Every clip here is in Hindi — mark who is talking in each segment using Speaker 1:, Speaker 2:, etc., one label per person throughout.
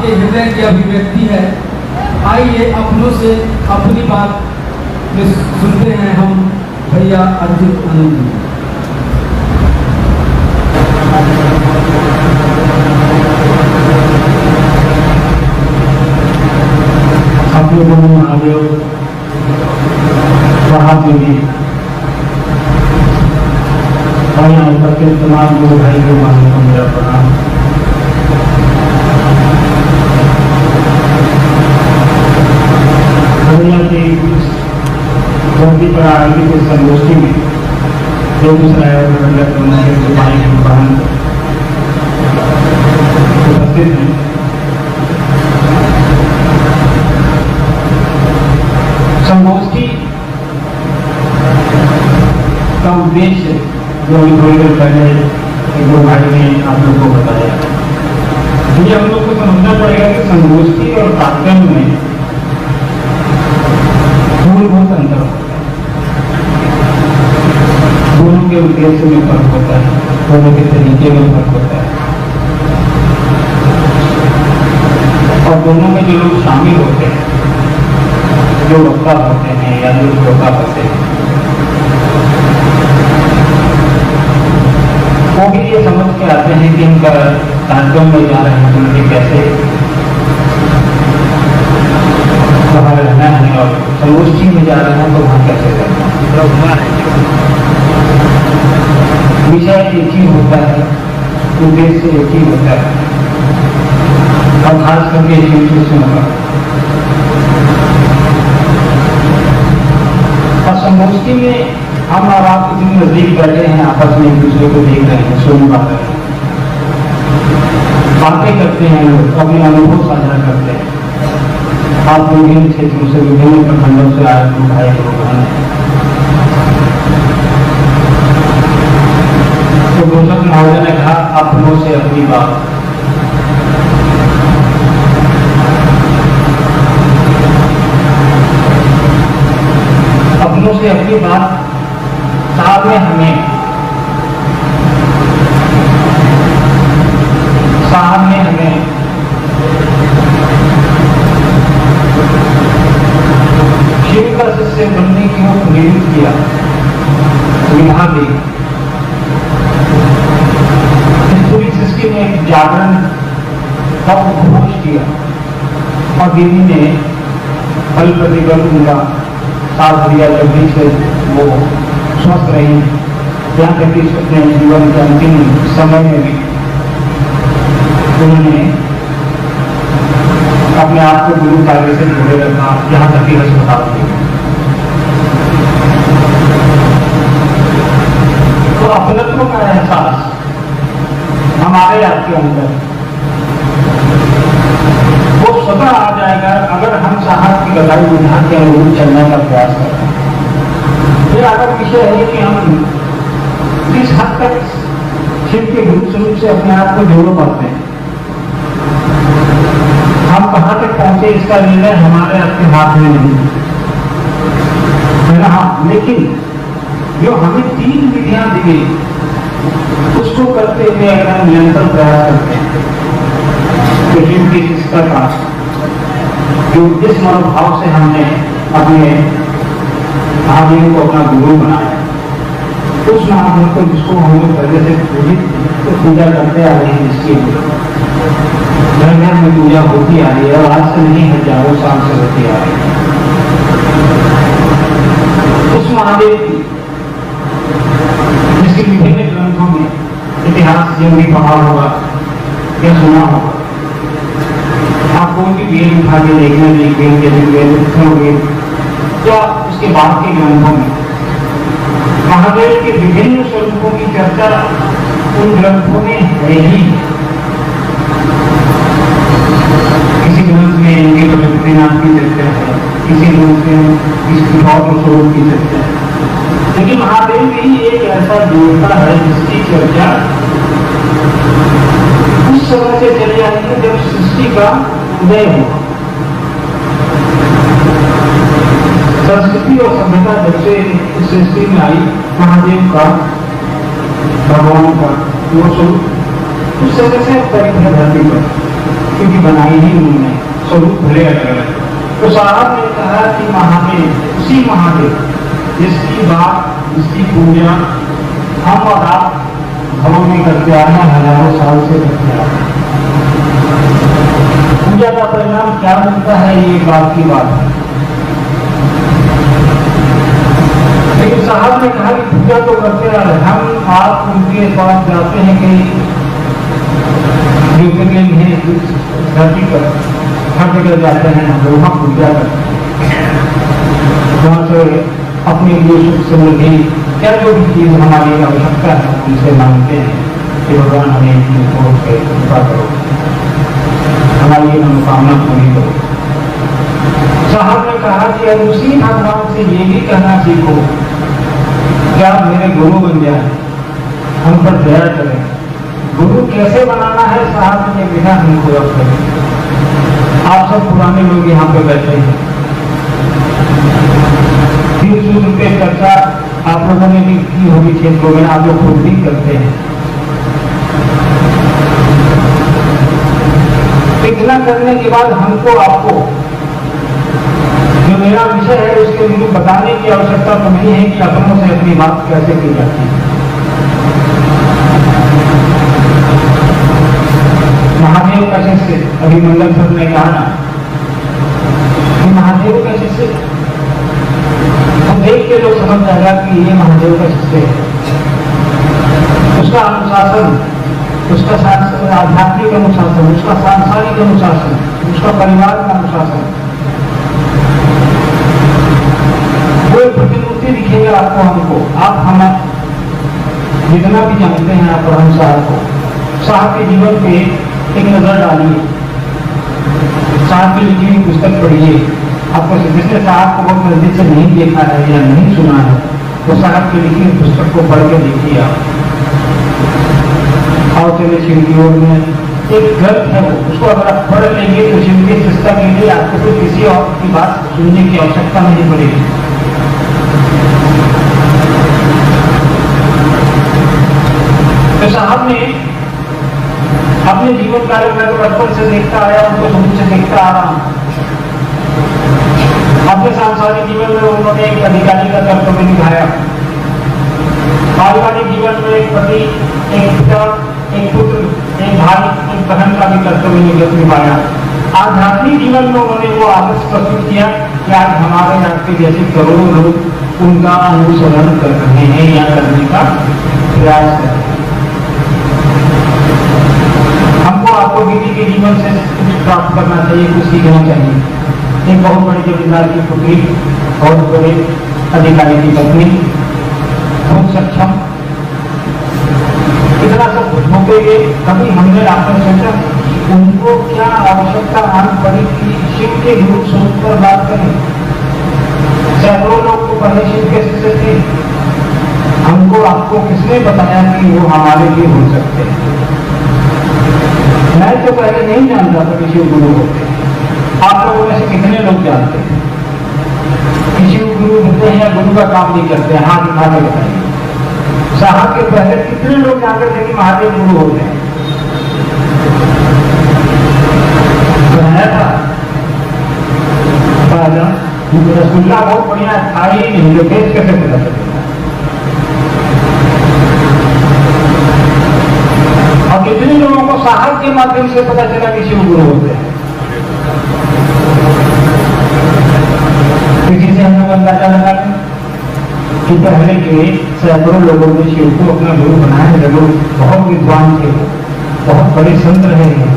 Speaker 1: आपके हृदय की अभिव्यक्ति है। आइए अपनों से अपनी बात सुनते हैं हम भैया अर्जित आनंद जी।
Speaker 2: अपने गुरु महादेव प्रभात जी और यहाँ उपस्थित तमाम गुरु भाई को महादेव को मेरा प्रणाम। दुनिया की धरती पर आयोजित इस संगोष्ठी में बेगूसराय और नारायणगढ़ के गुरु भाई गुरु बहन उपस्थित हैं। संगोष्ठी का उद्देश्य जो अभी थोड़ी देर पहले एक दो भाई ने आप लोग को बताया, ये हम लोग को समझना पड़ेगा कि संगोष्ठी और कार्यक्रम में थोड़ी बहुत अंतर होता है। दोनों के उद्देश्य में फर्क होता है, दोनों के तरीके में फर्क होता है और दोनों में जो लोग शामिल होते हैं, जो वक्ता होते हैं या जो श्रोता होते हैं, वो भी ये समझ के आते हैं कि इनका कार्यक्रम में जा रहे हैं तो उनके कैसे वहाँ रहना है और संगोष्ठी में जा रहे हैं तो वहाँ कैसे रहना है। विषय एक ही होता है, उद्देश्य एक ही होता है और खास करके इंस्टीट्यूशन होगा। और संगोष्ठी में हम और आप इतनी नजदीक बैठे हैं, आपस में एक दूसरे को देख रहे हैं, सुन पा रहे हैं, बातें करते हैं, अपने अनुभव साझा करते हैं। आप विभिन्न क्षेत्रों से, विभिन्न प्रखंडों से आए लोग भाई लोग हैं। तो घोषक महोदय ने कहा अपनों से अपनी बात। अपनों से अपनी बात साथ में हमें शिव का शिष्य बनने की ओर प्रेरित किया, सुविधा दी। इस पूरी सृष्टि में एक जागरण का उद्घोष किया और दीदी ने फल प्रतिबल उनका साथ दिया। जल्दी से वो स्वस्थ रही, यहाँ तक कि अपने जीवन के अंतिम समय में भी उन्होंने अपने आप को गुरु कार्य से जोड़े रखा, यहाँ तक कि अस्पताल में। तो अपनत्व का एहसास हमारे आपके अंदर वो स्वतः आ जाएगा अगर हम साहब की गदाई विधान के अनुरूप चलने का प्रयास करें। ये अगर विषय है कि हम किस हद तक शिव के गुरु स्वरूप से अपने आप को जोड़ पाते हैं, हम कहां तक पहुंचे, इसका निर्णय हमारे आपके हाथ में नहीं है ना। हाँ, लेकिन जो हमें 3 विधियां दी गई उसको करते हुए अगर हम निरंतर प्रयास करते हैं तो शिव की शिष्टता का जो जिस मनोभाव से हमने अपने महादेव को अपना गुरु बनाया, उस महादेव को जिसको हम लोग पहले से पूजा करते आ रहे हैं, जिसकी घर घर में पूजा होती आ रही है और आज से नहीं हजारों साल से होती आ रही है, उस महादेव की जिसके विभिन्न ग्रंथों में इतिहास जो भी पढ़ा होगा या सुना होगा, आप कोई भी वेद उठा के देखना, वेद या उसके बाद के ग्रंथों में महादेव के विभिन्न स्वरूपों की चर्चा उन ग्रंथों में है ही। किसी ग्रंथ में इनके पवित्रनाथ की चर्चा है, किसी ग्रंथ में इसकी और स्वरूप की चर्चा है, लेकिन महादेव भी एक ऐसा देवता है जिसकी चर्चा उस समय से चली आती है जब सृष्टि का उदय हुआ। संस्कृति और सभ्यता जब से इस सृष्टि में आई, महादेव का, भगवान का वो स्वरूप उस समय से परिधि धरती पर क्योंकि बनाई ही उन्होंने, स्वरूप भले अलग अलग। तो साहब ने कहा कि महादेव, उसी महादेव जिसकी बात, जिसकी पूजा हम और आप घरों में करते आ रहे हैं, हजारों साल से करते आ रहे हैं, पूजा का परिणाम क्या मिलता है ये बात की बात है। लेकिन साहब ने कहा कि पूजा तो करते आ रहे, हम आप उनके पास जाते हैं कि ज्योतिर्लिंग है धरती पर, हर जगह जाते हैं, हम लोग वहां पूजा करते हैं, वहां से अपने लिए सुख समृद्धि क्या जो भी चीज हमारी आवश्यकता है उनसे मांगते हैं कि भगवान हमें इतनी खोज से कृपा करो, हमारी ये मनोकामना पूरी करो। साहब ने कहा कि अब उसी भगवान से ये भी कहना सीखो कि आप मेरे गुरु बन जाए, हम पर दया करें। गुरु कैसे बनाना है साहब ने बिना हमको अब करें। आप सब पुराने लोग यहाँ पे बैठे हैं, तीन सूत्र पे चर्चा आप लोगों ने भी की होगी क्षेत्रों में, आप लोग खुद भी करते हैं। इतना करने के बाद हमको आपको जो मेरा विषय है उसके लिए बताने की आवश्यकता तो नहीं है कि अपनों से अपनी बात कैसे की जाती है। महादेव का शिष्य, अभी मंगल सर ने कहा ना कि महादेव का शिष्य, तो देख के लोग समझ जाएगा कि ये महादेव का शिष्य है। उसका अनुशासन, उसका आध्यात्मिक अनुशासन, उसका सांसारिक अनुशासन, उसका परिवार का अनुशासन, वो एक प्रतिमूर्ति दिखेगा आपको, हमको, आप हम जितना भी जानते हैं आप हम साहब को, साहब के जीवन पे एक नजर डालिए, साहब की लिखी हुई पुस्तक पढ़िए। आपको जिसने साहब को बहुत नजदीक से नहीं देखा है या नहीं सुना है, तो साहब की लिखी हुई पुस्तक को पढ़ के देखिए आप। और चले शिव की ओर में एक ग्रंथ है वो, उसको अगर आप पढ़ लेंगे तो शिव की शिष्टा के लिए आपको तो किसी और की बात सुनने की आवश्यकता नहीं पड़ेगी। तो साहब ने अपने जीवन काल में बचपन से देखता आया, उनको शुरू से देखता आ रहा हूं। अपने सांसारिक जीवन में उन्होंने एक अधिकारी का कर्तव्य निभाया, पारिवारिक जीवन में एक पति, एक पिता, एक पुत्र, एक भाई, एक बहन का भी कर्तव्य निभाया। आध्यात्मिक जीवन में उन्होंने वो आदर्श प्रस्तुत किया कि आज हमारे आपके जैसे करोड़ों लोग उनका अनुसरण कर रहे हैं या करने का प्रयास कर रहे हैं। हमको आपको दीदी के जीवन से कुछ प्राप्त करना चाहिए, कुछ सीखना चाहिए। एक बहुत बड़ी जमींदार की पुत्री, बहुत बड़े अधिकारी की पत्नी, बहुत सक्षम, इतना सब कुछ होते हुए कभी हमने आपने सोचा उनको क्या आवश्यकता आन पड़ी कि शिव के रूप स्वरूप पर बात करें। सैकड़ों लोग को पहले शिव के शिष्य थे, हमको आपको किसने बताया कि वो हमारे लिए हो सकते हैं। मैं तो पहले नहीं जानता था कि शिव गुरु होते हैं। आप लोगों में से कितने लोग जानते हैं कि शिव गुरु होते हैं या गुरु का काम नहीं करते हैं? हाथ उठा के बताइए। साहब के पहले कितने लोग जानते थे कि महादेव गुरु होते हैं? बनाया था रसगुल्ला बहुत बढ़िया था ही नहीं, जो टेस्ट कैसे पता चलेगा? और कितने लोगों को साहब के माध्यम से पता चला कि शिव गुरु होते हैं? किसी से हम लोग अंदाजा लगा कि पहले के सैकड़ों लोगों ने शिव को अपना गुरु बनाया। लोग बहुत विद्वान थे, बहुत बड़े संत रहे हैं,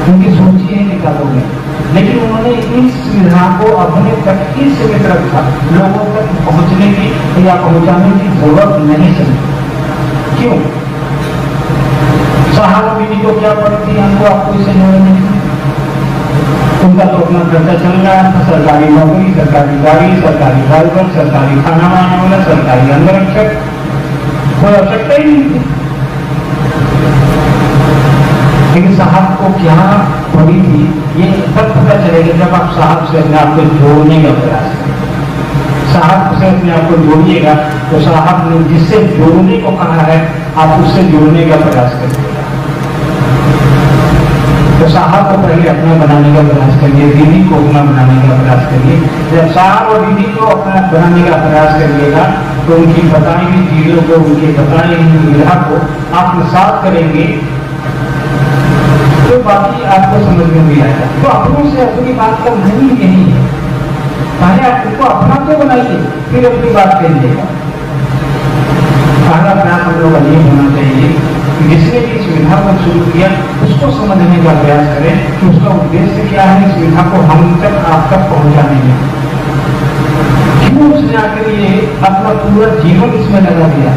Speaker 2: उनकी सोची है किताबों में, लेकिन उन्होंने इस सुविधा को अपने तक ही सीमित रखा, लोगों तक पहुंचने की या पहुंचाने की जरूरत नहीं समझी। क्यों? साहब बीवी को क्या पड़ी थी, हमको आपको इसे जोड़ने की? उनका तो अपना खर्चा चल रहा था, सरकारी नौकरी, सरकारी गाड़ी, सरकारी ड्राइवर, सरकारी खाना बनाने वाला, सरकारी अंगरक्षक, कोई आवश्यकता ही नहीं थी। लेकिन साहब को क्या पड़ी थी ये तब पता चलेगा जब आप साहब से अपने आप को जोड़ने का प्रयास करें। साहब से अपने आप को जोड़िएगा तो साहब ने जिससे जोड़ने को कहा है आप उससे जोड़ने का प्रयास करिएगा। तो साहब को पहले अपना बनाने का प्रयास करिए, दीदी को अपना बनाने का प्रयास करिए। जब साहब और दीदी को अपना बनाने का प्रयास करिएगा तो उनकी बताई हुई चीजों को, उनके बताई हुई विधा को आत्मसात करेंगे तो बाकी आपको समझ में भी आएगा। तो अपनों से अपनी बात का नहीं यही है, पहले आप उनको अपना तो बनाइए फिर अपनी बात करिएगा। पहला प्रयास हम लोग का ये होना चाहिए कि जिसने भी इस विधा को शुरू किया उसको समझने का प्रयास करें कि उसका उद्देश्य क्या है, इस विधा को हम तक आप तक पहुंचाने में। क्यों उसने आकर ये अपना पूरा जीवन इसमें लगा दिया।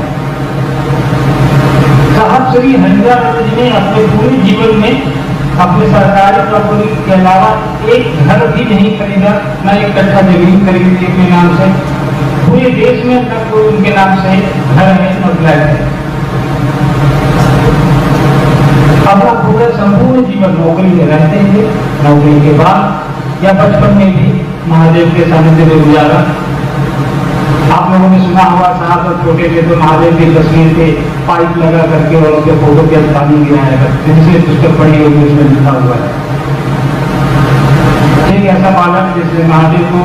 Speaker 2: साहब श्री हरिदास जी ने अपने पूरे जीवन में अपने सरकारी प्रॉपर्टी के अलावा एक घर भी नहीं खरीदा, न एक कट्ठा जमीन खरीदी अपने नाम से। पूरे देश में न कोई उनके नाम से घर है न फ्लैट है। अपना पूरा संपूर्ण जीवन नौकरी में रहते थे, नौकरी के बाद या बचपन में भी महादेव के सानिध्य में गुजारा। आप लोगों ने सुना होगा साहब जब छोटे थे तो महादेव की तस्वीर पे पाइप लगा करके और उसके फोटो के पानी गिराया करते, जिसमें पुस्तक पढ़ी होगी उसमें लिखा हुआ है। एक ऐसा बालक जिसने महादेव को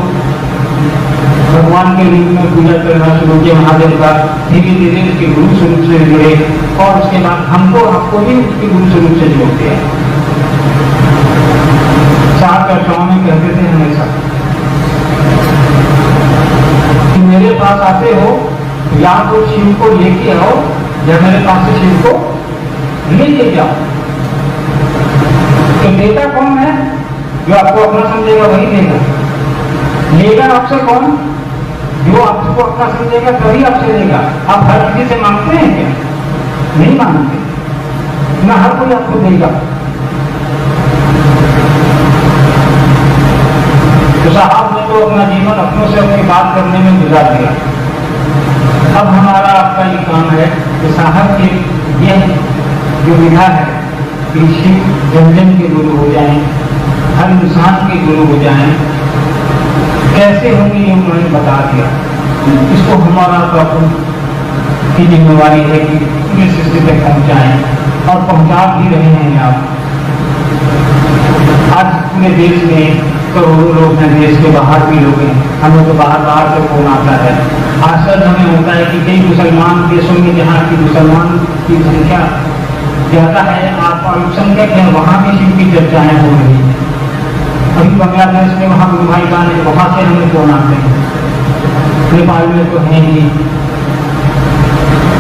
Speaker 2: भगवान के रूप में पूजा करना शुरू किया, महादेव का धीरे धीरे उसके गुरु स्वरूप से जुड़े और उसके बाद आपको भी उसके गुरु स्वरूप से जोड़ दिया। साहब चर्चाओं में कहते थे हमेशा कि मेरे पास आते हो या तो शिव को लेके आओ या मेरे पास से शिव को लेके जाओ। तो देता कौन है? जो आपको अपना समझेगा वही देगा। लेगा आपसे कौन? जो आपको अपना समझेगा तभी आपसे लेगा। आप हर किसी से मांगते हैं क्या? नहीं मांगते ना, हर कोई आपको देगा। तो साहब ने तो अपना जीवन अपनों से अपनी बात करने में गुजार दिया। अब हमारा आपका ये काम है कि साहब के यह जो विधा है कि शिव जन जन के गुरु हो जाएं, हर इंसान के गुरु हो जाएं, कैसे होंगे ये उन्होंने बता दिया। इसको हमारा तो की जिम्मेवारी है कि पूरी सृष्टि तक पहुंचाएं और पहुंचा भी रहे हैं। आप आज पूरे देश में करोड़ों लोग हैं, देश के बाहर भी लोग हैं, हमें तो बाहर से फोन आता है। आश्चर्य हमें होता है कि कई मुसलमान देशों में जहाँ की मुसलमान की संख्या ज्यादा है, आप अल्पसंख्यक हैं, वहाँ भी शिव की चर्चाएं हो रही है। अभी बांग्लादेश में वहाँ गुरु भाई बहन है, वहाँ से हमें फोन आते हैं। नेपाल में तो है ही,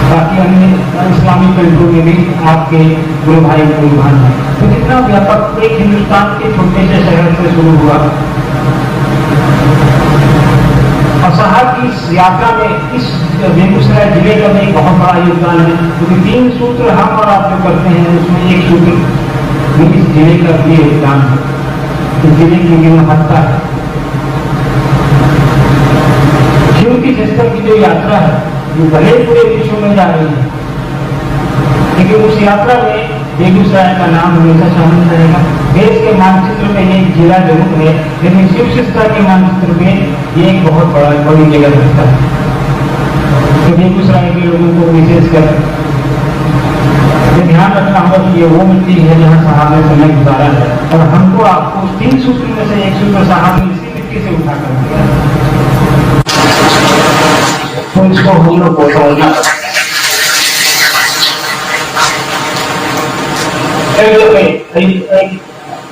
Speaker 2: बाकी अन्य इस्लामिक कंट्रों में भी आपके गुरु भाई गुरु बहन है। तो कितना व्यापक एक हिंदुस्तान के छोटे से शहर से शुरू हुआ और साहब की इस यात्रा में इस बेगूसराय जिले का भी बहुत बड़ा योगदान है, क्योंकि 3 सूत्र हम और आप जो करते हैं उसमें एक सूत्र भी इस जिले का भी योगदान है। इस जिले की भी महत्ता है। शिव की सिस्टर की जो यात्रा है जो भले पूरे विश्व में जा रही है, लेकिन उस यात्रा में बेगूसराय का नाम हमेशा शामिल रहेगा। देश के मानचित्र में ये जिला जरूर है, लेकिन शिव शिष्टा के मानचित्र में ये एक बहुत बड़ी जगह रखता है। तो बेगूसराय के लोगों को विशेषकर ध्यान रखना होगा कि ये वो मिट्टी है जहाँ साहब ने समय गुजारा है, और हमको आपको 3 सूत्र में से एक सूत्र साहब ने इसी मिट्टी से उठा कर दिया। तो इसको हम लोग पहुंचाना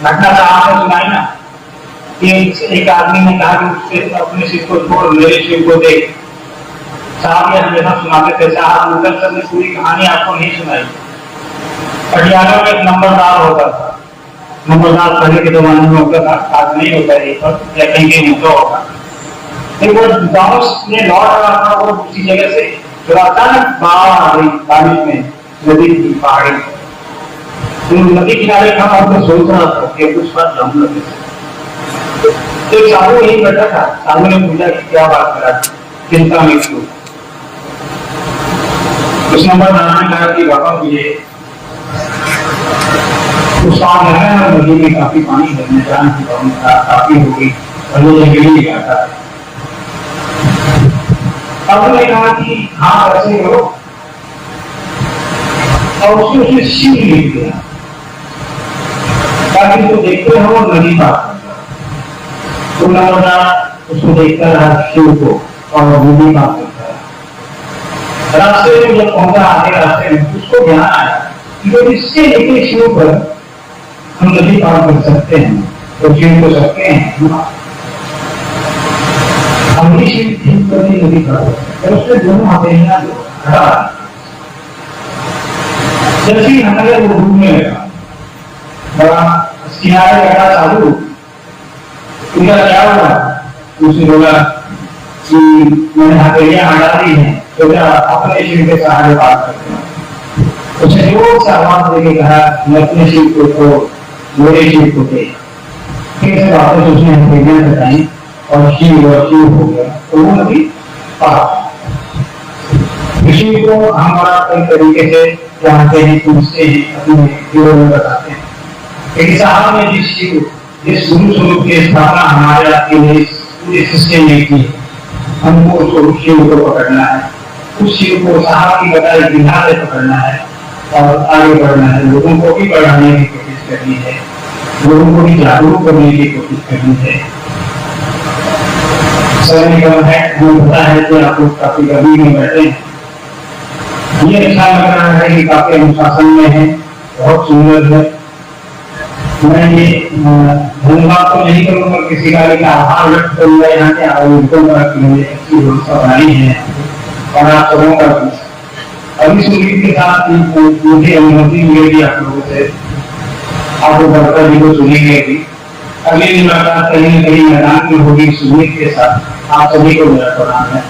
Speaker 2: घटना का आपने सुनाई ना कि एक आदमी ने कहा कि अपने शिव को छोड़ मेरे शिव को दे। साहब ये हमेशा सुनाते थे। साहब मुगल सर ने पूरी कहानी आपको नहीं सुनाई। पटियाला में एक नंबरदार होता था। नंबरदार पहले के जमाने में होता था, आज नहीं होता है या कहीं कहीं होता होगा। एक वो गाँव में लौट रहा था वो उसी जगह से, तो अचानक बाढ़ आ गई। बारिश में नदी की पहाड़ी, नदी किनारे खड़ा होकर सोच रहा था कि कुछ बात हम लोग एक साधु यही बैठा था। साधु ने पूछा कि क्या बात करा, चिंता में क्यों? उस नंबरदार ने कहा कि बाबा ये उस है नदी में काफी पानी है, निशान की काफी होगी और वो जंगली इलाका है। अब ने कहा कि हाँ ऐसे हो, और उसने शिव लिख दिया। ताकि जो देखते हो वो नदी पार तो नर्मदा उसको देखकर रहा शिव को और नदी पार करता है। रास्ते में जब पहुंचा आगे रास्ते में उसको ध्यान आया कि जब इससे लेके शिव पर हम नदी पार कर सकते हैं तो शिव को सकते हैं हम ही शिव पर भी नदी पार कर सकते हैं। उसने दोनों हथेलियां खड़ा जैसे ही हमारे वो घूमने लगा बड़ा किनारे लगा चालू उनका क्या हुआ उसने बोला कि मैंने हथेलियां हटा दी हैं तो क्या अपने शिव के सहारे बात करते हैं। उसने जोर से आवाज देके कहा मैं अपने शिव को तो मेरे शिव को दे फिर से वापस उसने हथेलियां हटाई और शिव हो गया तो वो नदी पार। शिव को हम बड़ा कई तरीके से जानते हैं पूछते हैं अपने जीवन में बताते हैं लेकिन साहब ने जिस गुरु स्वरूप की स्थापना हमारे आपके लिए पूरे सिस्टम में की हमको उस शिव को पकड़ना है उस शिव को साहब की बताई विधा से पकड़ना है और आगे बढ़ना है। लोगों को भी बढ़ाने की कोशिश करनी है लोगों को भी जागरूक करने की कोशिश करनी है। समय निगम है हमें पता है कि आप लोग काफी गर्मी में बैठे हैं ये अच्छा लग रहा है कि काफी अनुशासन में है बहुत सुंदर है। मैं ये धन्यवाद तो नहीं करूंगा किसी का लेकिन आभार व्यक्त करूंगा यहाँ के आयोजकों का कि मुझे अच्छी व्यवस्था बनाई है और आप सबों का अभी सुनील के साथ मुझे अनुमति मिलेगी आप लोगों से आप बड़का जी को सुनेंगे भी अगली मुलाकात कहीं न कहीं मैदान में होगी सुनील के साथ। आप सभी को मेरा प्रणाम है।